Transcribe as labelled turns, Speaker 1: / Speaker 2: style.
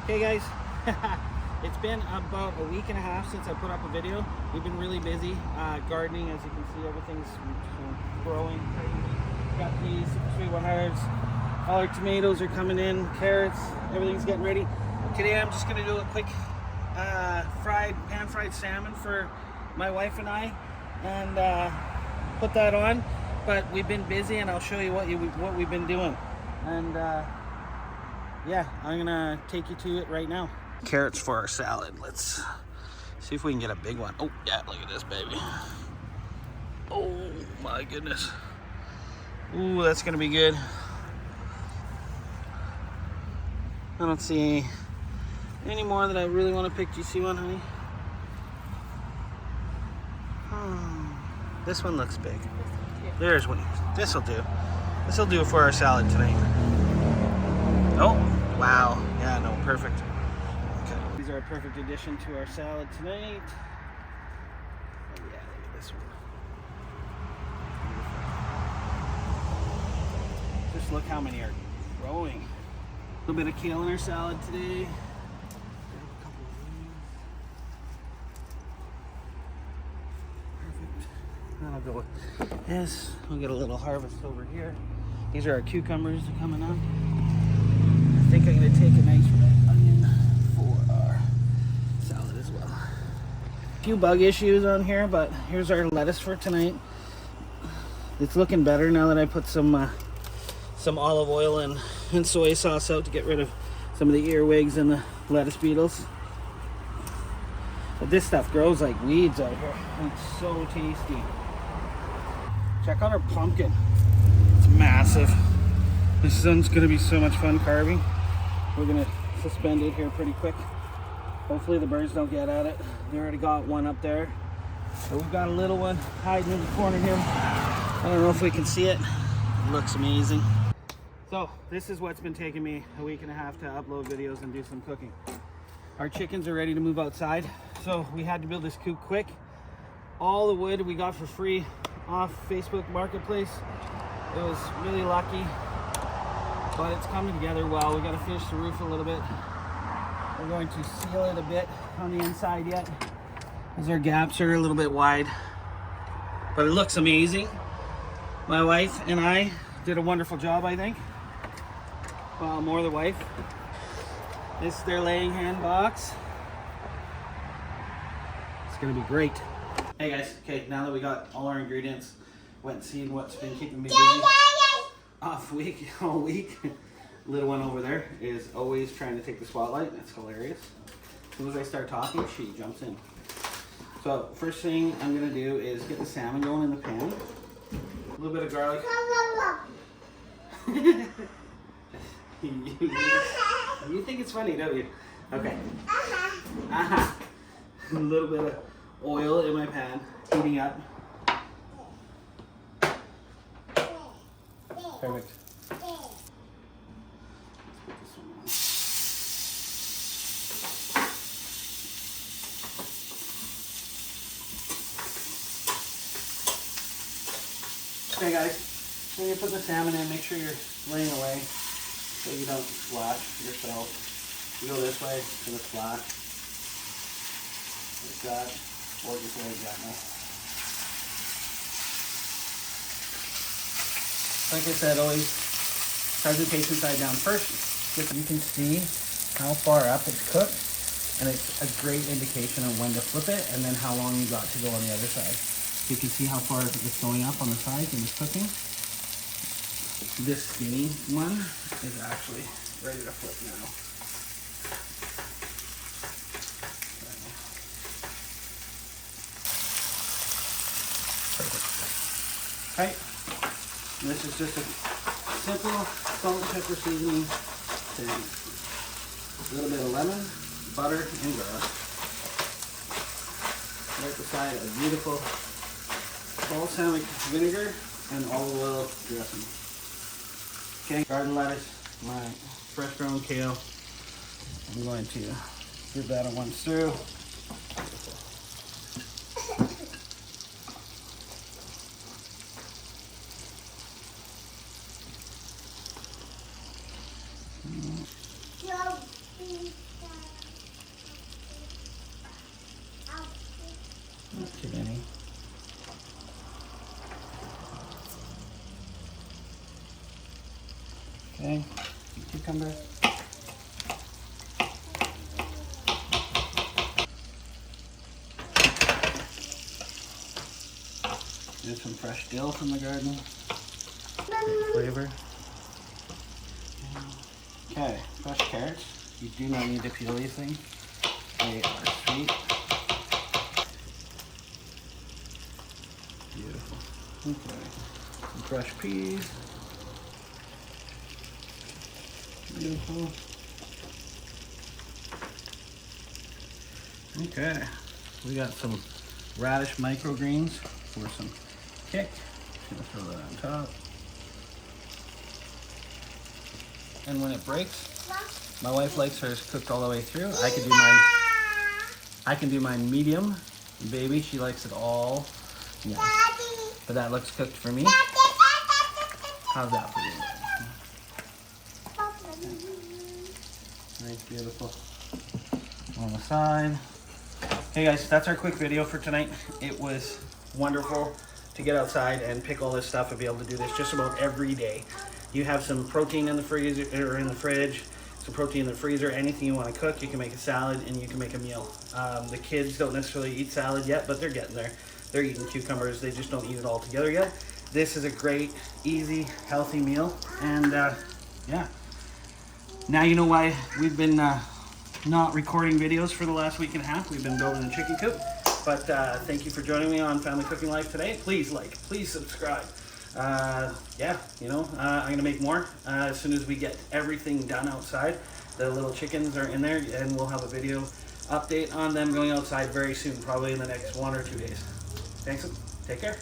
Speaker 1: Okay guys, it's been about a week and a half since I put up a video. We've been really busy gardening. As you can see, everything's growing. Got these super sweet 100s. All our tomatoes are coming in, carrots, everything's getting ready. Today I'm just gonna do a quick pan-fried salmon for my wife and I, and put that on. But we've been busy, and I'll show you what we've been doing. And yeah, I'm gonna take you to it right now. Carrots for our salad. Let's see if we can get a big one. Oh yeah, look at this baby. Oh my goodness. Ooh, that's gonna be good. I don't see any more that I really want to pick. Do you see one, honey? This one looks big. There's one. This'll do. This'll do for our salad tonight. Oh, wow. Yeah, no, perfect. Okay. These are a perfect addition to our salad tonight. Oh yeah, look at this one. Just look how many are growing. A little bit of kale in our salad today. I'll go with this. We'll get a little harvest over here. These are our cucumbers coming up. I think I'm going to take a nice red onion for our salad as well. A few bug issues on here, but here's our lettuce for tonight. It's looking better now that I put some olive oil and soy sauce out to get rid of some of the earwigs and the lettuce beetles. But this stuff grows like weeds out here. It's so tasty. Check out our pumpkin. It's massive. This one's gonna be so much fun carving. We're gonna suspend it here pretty quick. Hopefully the birds don't get at it. They already got one up there. But we've got a little one hiding in the corner here. I don't know if we can see it. It looks amazing. So this is what's been taking me a week and a half to upload videos and do some cooking. Our chickens are ready to move outside, so we had to build this coop quick. All the wood we got for free off Facebook Marketplace. It was really lucky, but it's coming together well. We got to finish the roof a little bit. We're going to seal it a bit on the inside yet, as our gaps are a little bit wide. But it looks amazing. My wife and I did a wonderful job, I think. Well, more the wife. This is their laying hen box. It's gonna be great. Hey guys, okay, now that we got all our ingredients, went and seen what's been keeping me busy all week. Little one over there is always trying to take the spotlight. That's hilarious. As soon as I start talking, she jumps in. So first thing I'm gonna do is get the salmon going in the pan. A little bit of garlic. You think it's funny, don't you? Okay. A little bit of oil in my pan, heating up. Perfect. Okay guys, when you put the salmon in, make sure you're laying away so you don't splash yourself. You go this way to the splash, like that, or just lay it gently. Like I said, always presentation side down first. You can see how far up it's cooked, and it's a great indication of when to flip it and then how long you got to go on the other side. So you can see how far it's going up on the sides and it's cooking. This skinny one is actually ready to flip now. Perfect. Okay, and this is just a simple salt and pepper seasoning thing. A little bit of lemon, butter, and garlic. Right beside a beautiful balsamic vinegar and olive oil dressing. Okay, garden lettuce, my fresh grown kale. I'm going to give that a once through. cucumber. Do some fresh dill from the garden. Good flavor. Okay, fresh carrots. You do not need to peel these things. They are sweet. Beautiful. Okay. Some fresh peas. Beautiful. Okay. We got some radish microgreens for some kick. Just gonna throw that on top. And when it breaks, my wife likes hers cooked all the way through. I can do mine medium. Baby, she likes it all. Yeah. But that looks cooked for me. How's that for you? Nice, beautiful. On the side. Hey guys, that's our quick video for tonight. It was wonderful to get outside and pick all this stuff and be able to do this just about every day. You have some protein in the freezer or in the fridge, some protein in the freezer, anything you want to cook, you can make a salad and you can make a meal. The kids don't necessarily eat salad yet, but they're getting there. They're eating cucumbers, they just don't eat it all together yet. This is a great, easy, healthy meal. And yeah, now you know why we've been not recording videos for the last week and a half. We've been building a chicken coop. But thank you for joining me on Family Cooking Life today. Please like, please subscribe. Yeah, you know, I'm gonna make more as soon as we get everything done outside. The little chickens are in there, and we'll have a video update on them going outside very soon, probably in the next 1 or 2 days. Thanks, take care.